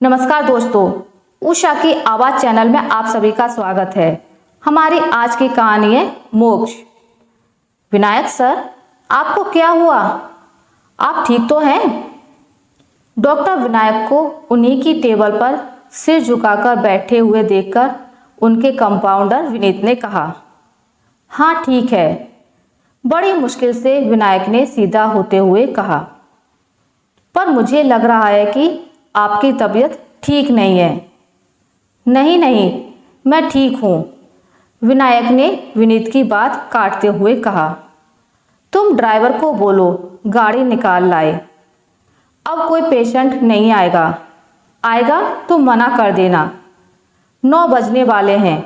नमस्कार दोस्तों, उषा की आवाज चैनल में आप सभी का स्वागत है। हमारी आज की कहानी है मोक्ष। विनायक सर, आपको क्या हुआ? आप ठीक तो हैं? डॉक्टर विनायक को उन्हीं की टेबल पर सिर झुकाकर बैठे हुए देखकर उनके कंपाउंडर विनीत ने कहा, हाँ ठीक है। बड़ी मुश्किल से विनायक ने सीधा होते हुए कहा, पर मुझे लग रहा है कि आपकी तबीयत ठीक नहीं है। नहीं नहीं, मैं ठीक हूँ, विनायक ने विनीत की बात काटते हुए कहा। तुम ड्राइवर को बोलो गाड़ी निकाल लाए। अब कोई पेशेंट नहीं आएगा, आएगा तो मना कर देना। 9 बजने वाले हैं।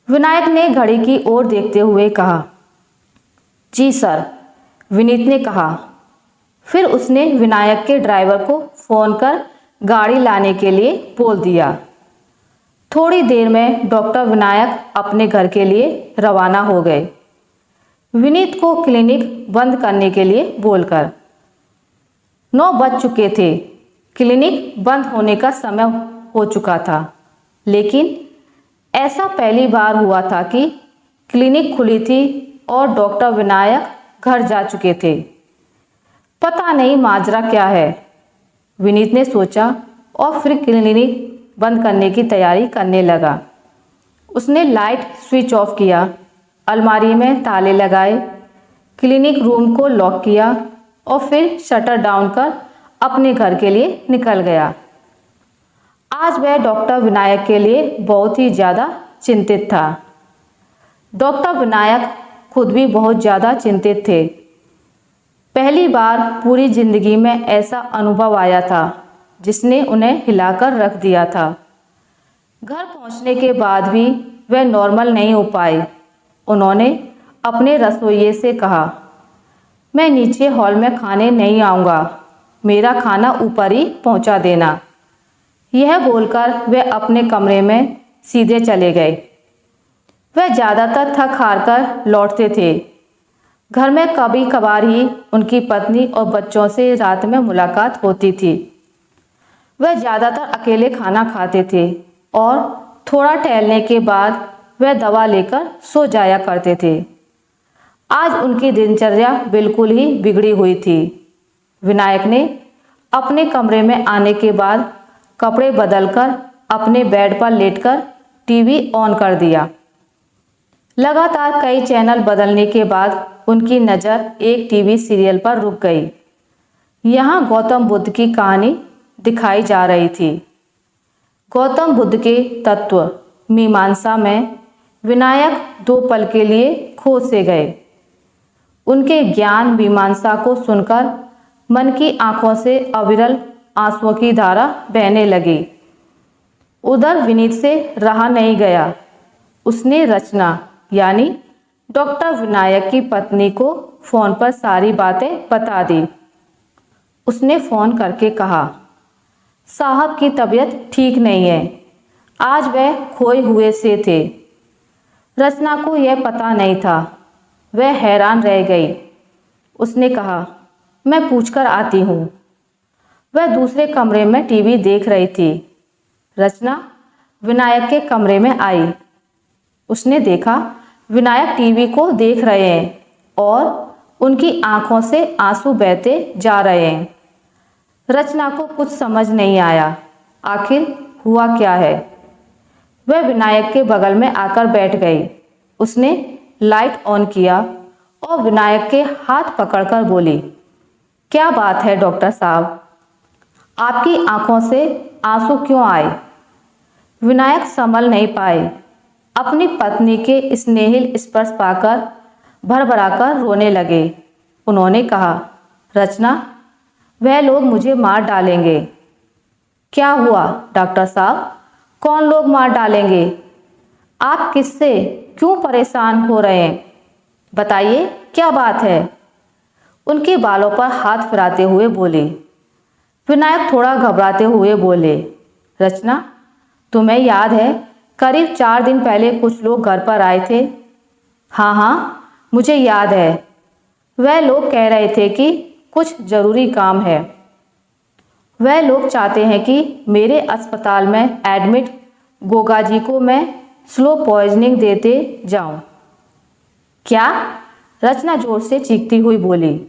विनायक ने घड़ी की ओर देखते हुए कहा। जी सर, विनीत ने कहा। फिर उसने विनायक के ड्राइवर को फोन कर गाड़ी लाने के लिए बोल दिया। थोड़ी देर में डॉक्टर विनायक अपने घर के लिए रवाना हो गए, विनीत को क्लिनिक बंद करने के लिए बोलकर। 9 बज चुके थे। क्लिनिक बंद होने का समय हो चुका था, लेकिन ऐसा पहली बार हुआ था कि क्लिनिक खुली थी और डॉक्टर विनायक घर जा चुके थे। पता नहीं माजरा क्या है, विनीत ने सोचा और फिर क्लिनिक बंद करने की तैयारी करने लगा। उसने लाइट स्विच ऑफ किया, अलमारी में ताले लगाए, क्लिनिक रूम को लॉक किया और फिर शटर डाउन कर अपने घर के लिए निकल गया। आज वह डॉक्टर विनायक के लिए बहुत ही ज़्यादा चिंतित था। डॉक्टर विनायक खुद भी बहुत ज़्यादा चिंतित थे। पहली बार पूरी जिंदगी में ऐसा अनुभव आया था जिसने उन्हें हिलाकर रख दिया था। घर पहुंचने के बाद भी वह नॉर्मल नहीं हो पाए। उन्होंने अपने रसोइये से कहा, मैं नीचे हॉल में खाने नहीं आऊँगा, मेरा खाना ऊपर ही पहुंचा देना। यह बोलकर वह अपने कमरे में सीधे चले गए। वह ज़्यादातर थक हार कर लौटते थे। घर में कभी कभार ही उनकी पत्नी और बच्चों से रात में मुलाकात होती थी। वह ज़्यादातर अकेले खाना खाते थे और थोड़ा टहलने के बाद वह दवा लेकर सो जाया करते थे। आज उनकी दिनचर्या बिल्कुल ही बिगड़ी हुई थी। विनायक ने अपने कमरे में आने के बाद कपड़े बदलकर अपने बेड पर लेटकर टीवी ऑन कर दिया। लगातार कई चैनल बदलने के बाद उनकी नज़र एक टीवी सीरियल पर रुक गई। यहाँ गौतम बुद्ध की कहानी दिखाई जा रही थी। गौतम बुद्ध के तत्व मीमांसा में विनायक 2 पल के लिए खो से गए। उनके ज्ञान मीमांसा को सुनकर मन की आंखों से अविरल आंसुओं की धारा बहने लगी। उधर विनीत से रहा नहीं गया। उसने रचना यानी डॉक्टर विनायक की पत्नी को फोन पर सारी बातें बता दी। उसने फोन करके कहा, साहब की तबीयत ठीक नहीं है, आज वह खोए हुए से थे। रचना को यह पता नहीं था। वह हैरान रह गई। उसने कहा, मैं पूछकर आती हूँ। वह दूसरे कमरे में टीवी देख रही थी। रचना विनायक के कमरे में आई। उसने देखा विनायक टीवी को देख रहे हैं और उनकी आंखों से आंसू बहते जा रहे हैं। रचना को कुछ समझ नहीं आया, आखिर हुआ क्या है। वह विनायक के बगल में आकर बैठ गई। उसने लाइट ऑन किया और विनायक के हाथ पकड़कर बोली, क्या बात है डॉक्टर साहब, आपकी आंखों से आंसू क्यों आए? विनायक संभल नहीं पाए। अपनी पत्नी के स्नेहिल स्पर्श पाकर भरभराकर रोने लगे। उन्होंने कहा, रचना, वह लोग मुझे मार डालेंगे। क्या हुआ डॉक्टर साहब, कौन लोग मार डालेंगे? आप किससे क्यों परेशान हो रहे हैं? बताइए क्या बात है? उनके बालों पर हाथ फिराते हुए बोली। विनायक थोड़ा घबराते हुए बोले, रचना, तुम्हें याद है करीब 4 दिन पहले कुछ लोग घर पर आए थे? हाँ हाँ, मुझे याद है। वह लोग कह रहे थे कि कुछ ज़रूरी काम है। वह लोग चाहते हैं कि मेरे अस्पताल में एडमिट गोगा जी को मैं स्लो पॉइजनिंग देते जाऊं। क्या? रचना जोर से चीखती हुई बोली।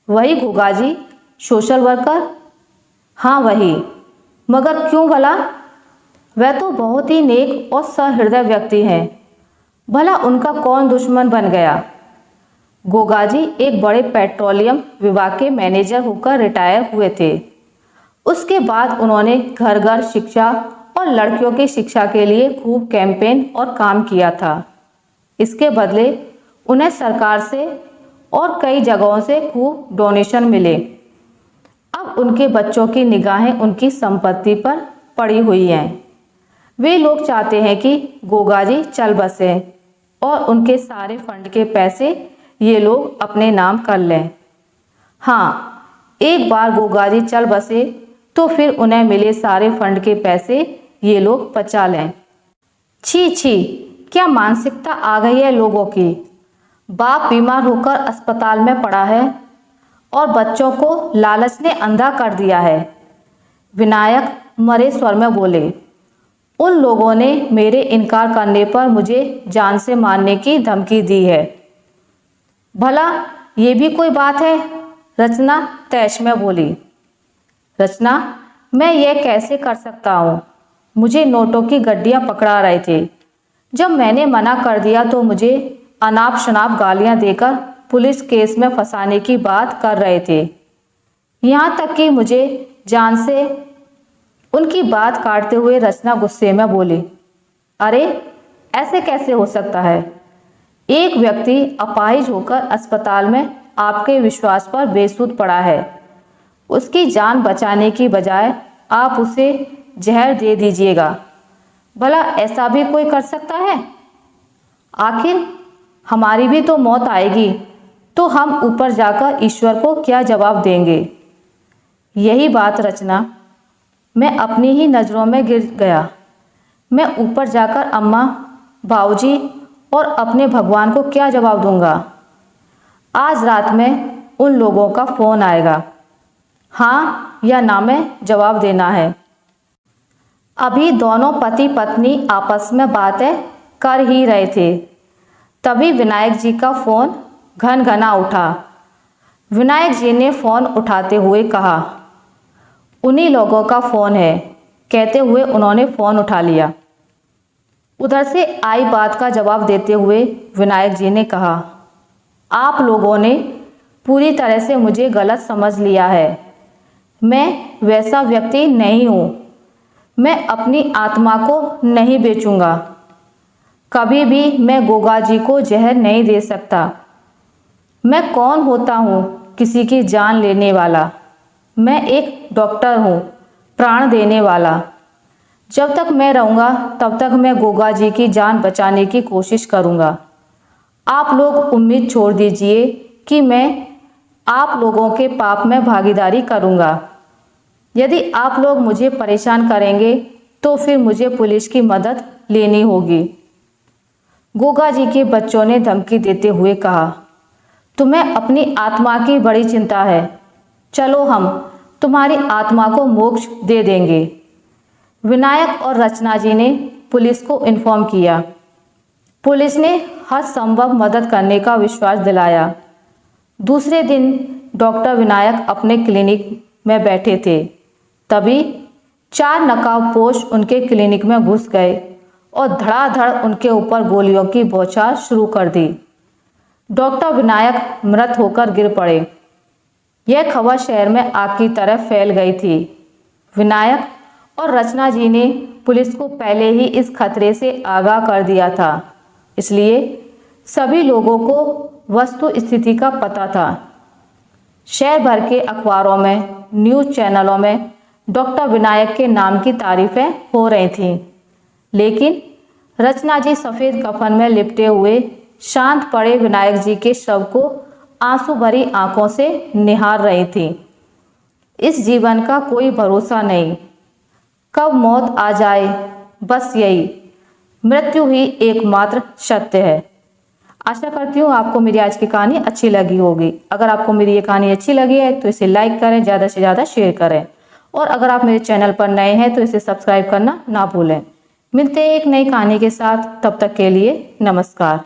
वही गोगा जी, सोशल वर्कर? हाँ वही। मगर क्यों भला? वह तो बहुत ही नेक और सहृदय व्यक्ति हैं। भला उनका कौन दुश्मन बन गया? गोगा जी एक बड़े पेट्रोलियम विभाग के मैनेजर होकर रिटायर हुए थे। उसके बाद उन्होंने घर घर शिक्षा और लड़कियों की शिक्षा के लिए खूब कैंपेन और काम किया था। इसके बदले उन्हें सरकार से और कई जगहों से खूब डोनेशन मिले। अब उनके बच्चों की निगाहें उनकी संपत्ति पर पड़ी हुई हैं। वे लोग चाहते हैं कि गोगा जी चल बसें और उनके सारे फंड के पैसे ये लोग अपने नाम कर लें। हाँ, एक बार गोगा जी चल बसे तो फिर उन्हें मिले सारे फंड के पैसे ये लोग पचा लें। छी छी, क्या मानसिकता आ गई है लोगों की। बाप बीमार होकर अस्पताल में पड़ा है और बच्चों को लालच ने अंधा कर दिया है। विनायक मरे स्वर में बोले। उन लोगों ने मेरे इनकार करने पर मुझे जान से मारने की धमकी दी है। भला ये भी कोई बात है? रचना तैश में बोली। रचना, मैं ये कैसे कर सकता हूँ? मुझे नोटों की गड्डियाँ पकड़ा रहे थे। जब मैंने मना कर दिया तो मुझे अनाप शनाप गालियाँ देकर पुलिस केस में फंसाने की बात कर रहे थे। यहाँ तक कि मुझे जान से उनकी बात काटते हुए रचना गुस्से में बोली। अरे ऐसे कैसे हो सकता है? एक व्यक्ति अपाहिज होकर अस्पताल में आपके विश्वास पर बेसुध पड़ा है। उसकी जान बचाने की बजाय आप उसे जहर दे दीजिएगा। भला ऐसा भी कोई कर सकता है? आखिर हमारी भी तो मौत आएगी, तो हम ऊपर जाकर ईश्वर को क्या जवाब देंगे? यही बात रचना, मैं अपनी ही नज़रों में गिर गया। मैं ऊपर जाकर अम्मा, बाबूजी और अपने भगवान को क्या जवाब दूंगा? आज रात में उन लोगों का फ़ोन आएगा। हाँ या ना में जवाब देना है। अभी दोनों पति पत्नी आपस में बातें कर ही रहे थे, तभी विनायक जी का फ़ोन घनघना उठा। विनायक जी ने फ़ोन उठाते हुए कहा, उन्हीं लोगों का फ़ोन है। कहते हुए उन्होंने फ़ोन उठा लिया। उधर से आई बात का जवाब देते हुए विनायक जी ने कहा, आप लोगों ने पूरी तरह से मुझे गलत समझ लिया है। मैं वैसा व्यक्ति नहीं हूँ। मैं अपनी आत्मा को नहीं बेचूंगा। कभी भी मैं गोगा जी को जहर नहीं दे सकता। मैं कौन होता हूँ किसी की जान लेने वाला? मैं एक डॉक्टर हूँ, प्राण देने वाला। जब तक मैं रहूँगा तब तक मैं गोगा जी की जान बचाने की कोशिश करूँगा। आप लोग उम्मीद छोड़ दीजिए कि मैं आप लोगों के पाप में भागीदारी करूँगा। यदि आप लोग मुझे परेशान करेंगे तो फिर मुझे पुलिस की मदद लेनी होगी। गोगा जी के बच्चों ने धमकी देते हुए कहा, तुम्हें अपनी आत्मा की बड़ी चिंता है। चलो हम तुम्हारी आत्मा को मोक्ष दे देंगे। विनायक और रचना जी ने पुलिस को इन्फॉर्म किया। पुलिस ने हर संभव मदद करने का विश्वास दिलाया। दूसरे दिन डॉक्टर विनायक अपने क्लिनिक में बैठे थे, तभी 4 नकाबपोश उनके क्लिनिक में घुस गए और धड़ाधड़ उनके ऊपर गोलियों की बौछार शुरू कर दी। डॉक्टर विनायक मृत होकर गिर पड़े। यह खबर शहर में आग की तरह फैल गई थी। विनायक और रचना जी ने पुलिस को पहले ही इस खतरे से आगाह कर दिया था, इसलिए सभी लोगों को वस्तु स्थिति का पता था। शहर भर के अखबारों में, न्यूज़ चैनलों में डॉक्टर विनायक के नाम की तारीफें हो रही थीं, लेकिन रचना जी सफ़ेद कफन में लिपटे हुए शांत पड़े विनायक जी के शव को आंसू भरी आंखों से निहार रही थी। इस जीवन का कोई भरोसा नहीं, कब मौत आ जाए, बस यही, मृत्यु ही एकमात्र सत्य है। आशा करती हूँ आपको मेरी आज की कहानी अच्छी लगी होगी। अगर आपको मेरी ये कहानी अच्छी लगी है तो इसे लाइक करें, ज़्यादा से ज़्यादा शेयर करें और अगर आप मेरे चैनल पर नए हैं तो इसे सब्सक्राइब करना ना भूलें। मिलते हैं एक नई कहानी के साथ, तब तक के लिए नमस्कार।